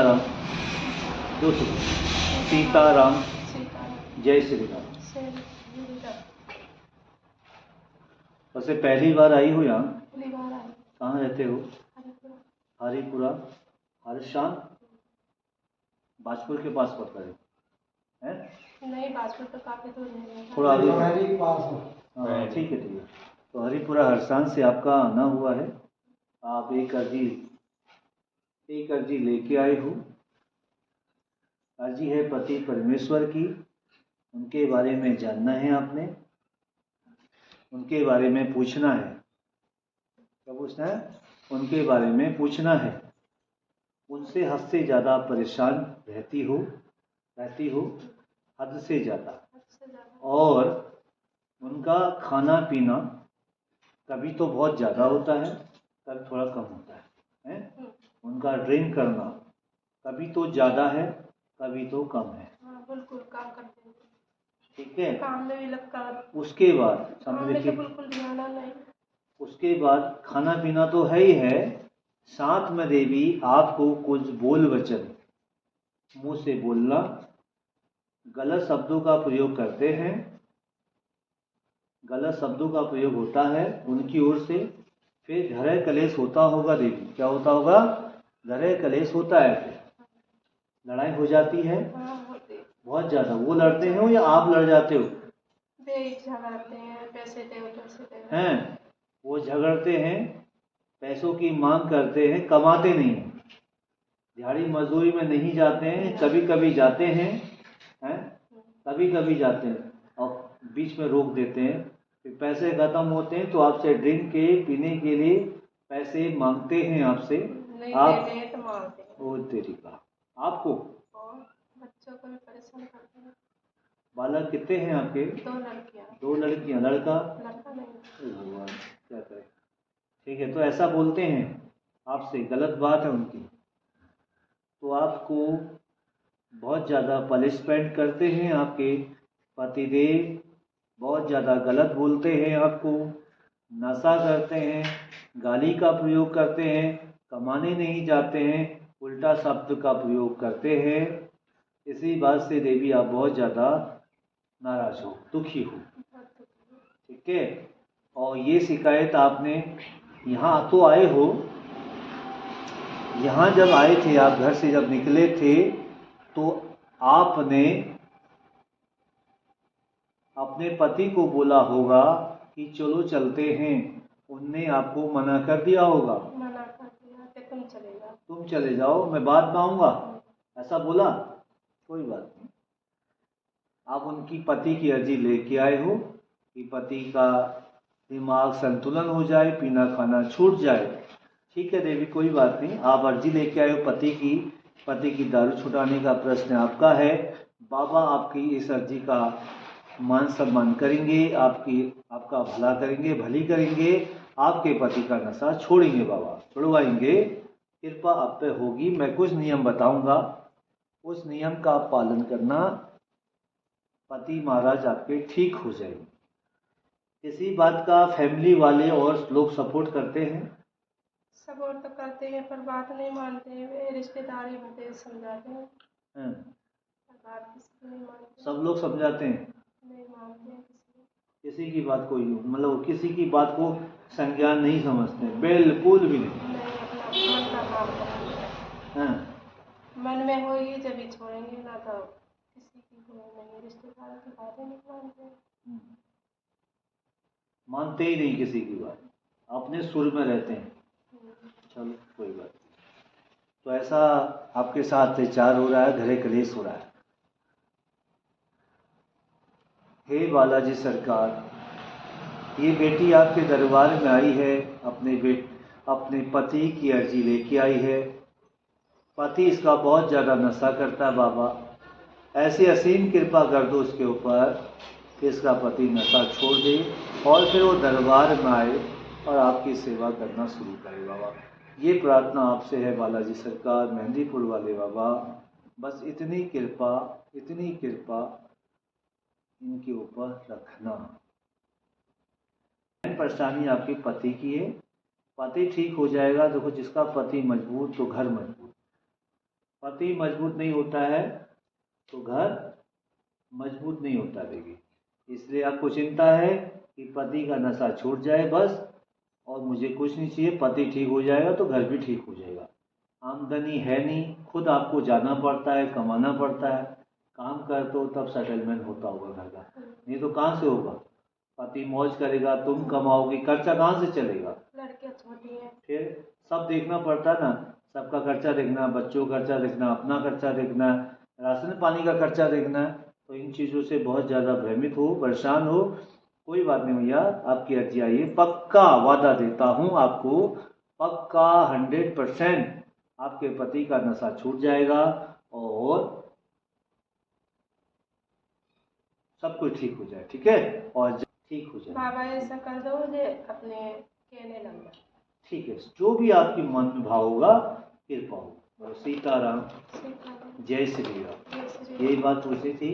राम, दो सेकंड। सीताराम, जय श्री राम। वैसे पहली बार आई हो यहाँ? कहाँ रहते हो? हरिपुरा। हरशान बाजपुर के पास पड़ता है? नहीं, बाजपुर तो काफी दूर है, थोड़ा आगे पास। हाँ ठीक है। तो हरिपुरा हरसान से आपका आना हुआ है। आप एक अर्जी लेके आए हो। अर्जी है पति परमेश्वर की, उनके बारे में जानना है आपने, उनके बारे में पूछना है। क्या पूछना है? उनके बारे में पूछना है। उनसे हद से ज़्यादा परेशान रहती हो हद से ज़्यादा। और उनका खाना पीना कभी तो बहुत ज़्यादा होता है, कभी थोड़ा कम होता है? उनका ड्रिंक करना कभी तो ज़्यादा है, कभी तो कम है। बिल्कुल काम करते हैं, ठीक है। काम में भी लगता है। उसके बाद समझ लीजिए बिल्कुल ध्यान नहीं। उसके बाद खाना पीना तो है ही है, साथ में देवी आपको कुछ बोल वचन मुंह से बोलना, गलत शब्दों का प्रयोग करते हैं, गलत शब्दों का प्रयोग होता है उनकी ओर से। फिर घर कलेश होता होगा देवी। क्या होता होगा? घर कलेश होता है, फिर लड़ाई हो जाती है बहुत ज़्यादा। वो लड़ते हैं या आप लड़ जाते हो? झगड़ते हैं, पैसे दे हैं, वो झगड़ते हैं, पैसों की मांग करते हैं, कमाते नहीं हैं, दिहाड़ी मजदूरी में नहीं जाते हैं, कभी कभी जाते हैं, कभी कभी जाते हैं और बीच में रोक देते हैं। फिर पैसे खत्म होते हैं तो आपसे ड्रिंक के पीने के लिए पैसे मांगते हैं आपसे। आप देते हैं तो मांगते हैं। वो तेरी का आपको बच्चों को भी परेशान करते हैं। बालक कितने हैं आपके? 2 लड़कियां। लड़का नहीं। भगवान क्या करे। ठीक है, तो ऐसा बोलते हैं आपसे, गलत बात है उनकी। तो आपको बहुत ज़्यादा पनिशमेंट करते हैं आपके पतिदेव, बहुत ज़्यादा गलत बोलते हैं आपको, नशा करते हैं, गाली का प्रयोग करते हैं, कमाने नहीं जाते हैं, उल्टा शब्द का प्रयोग करते हैं। इसी बात से देवी आप बहुत ज़्यादा नाराज हो, दुखी हो। ठीक है। और ये शिकायत आपने यहाँ तो आए हो, यहाँ जब आए थे, आप घर से जब निकले थे तो आपने अपने पति को बोला होगा कि चलो चलते हैं, उनने आपको मना कर दिया होगा। मना कर दिया कि तुम चले जाओ, मैं बाद में आऊँगा, ऐसा बोला? कोई बात नहीं। आप उनकी पति की अर्जी लेके आए हो कि पति का दिमाग संतुलन हो जाए, पीना खाना छूट जाए। ठीक है देवी, कोई बात नहीं। आप अर्जी लेके आए हो पति की दारू छुटाने का प्रश्न आपका है। बाबा आपकी इस अर्जी का मान सम्मान करेंगे, आपका भला करेंगे, भली करेंगे, आपके पति का नशा छोड़ेंगे, बाबा छुड़वाएंगे। कृपा आप पे होगी। मैं कुछ नियम बताऊंगा, उस नियम का आप पालन करना, पति महाराज आपके ठीक हो जाएंगे। इसी बात का फैमिली वाले और लोग सपोर्ट करते हैं? सपोर्ट तो करते हैं पर बात नहीं मानते हैं। वे रिश्तेदारी होते समझाते हैं, बात किसी नहीं मानते। सब लोग समझाते हैं, नहीं मानते हैं किसी की बात को मतलब किसी की बात को संज्ञान नहीं समझते, बिल्कुल भी नहीं। अपना मन का काम करेंगे, मन में होगी जब ही छोड़ेंगे, ना तो किसी की नहीं, रिश्तेदारों की बातें नहीं मानते। मानते ही नहीं किसी की बात, अपने सुर में रहते हैं। चलो कोई बात नहीं। तो ऐसा आपके साथ अत्याचार हो रहा है, घरे कलेश हो रहा है। हे बालाजी सरकार, ये बेटी आपके दरबार में आई है, अपने पति की अर्जी लेके आई है। पति इसका बहुत ज़्यादा नशा करता है बाबा, ऐसी असीम कृपा कर दो उसके ऊपर कि इसका पति नशा छोड़ दे और फिर वो दरबार में आए और आपकी सेवा करना शुरू करे बाबा। ये प्रार्थना आपसे है बालाजी सरकार, मेहंदीपुर वाले बाबा। बस इतनी कृपा इनके ऊपर रखना। परेशानी आपके पति की है, पति ठीक हो जाएगा। देखो, जिसका पति मजबूत तो घर मजबूत। पति मजबूत नहीं होता है तो घर मजबूत नहीं होता बेबी। इसलिए आपको चिंता है कि पति का नशा छूट जाए बस, और मुझे कुछ नहीं चाहिए, पति ठीक हो जाएगा तो घर भी ठीक हो जाएगा। आमदनी है नहीं, खुद आपको जाना पड़ता है, कमाना पड़ता है, काम करते हो तब सेटलमेंट होता होगा घर का, नहीं तो कहाँ से होगा। पति मौज करेगा, तुम कमाओगी, खर्चा कहाँ से चलेगा। लड़कियां छोटी हैं, फिर सब देखना पड़ता है ना, सबका खर्चा देखना, बच्चों का खर्चा देखना, अपना खर्चा देखना, राशन पानी का खर्चा देखना। तो इन चीज़ों से बहुत ज़्यादा भ्रमित हो, परेशान हो, कोई बात नहीं भैया, आपकी अर्जी आई है। पक्का वादा देता हूँ आपको, पक्का 100% आपके पति का नशा छूट जाएगा और सब कुछ ठीक हो जाए, ठीक है, और ठीक हो जाए। बाबा ऐसा कर दो मुझे अपने कहने लगना। ठीक है, जो भी आपके मन में भाव होगा, कृपा हो। सीताराम, सीताराम। जय श्री राम। जय श्री राम। यही बात पूछी थी।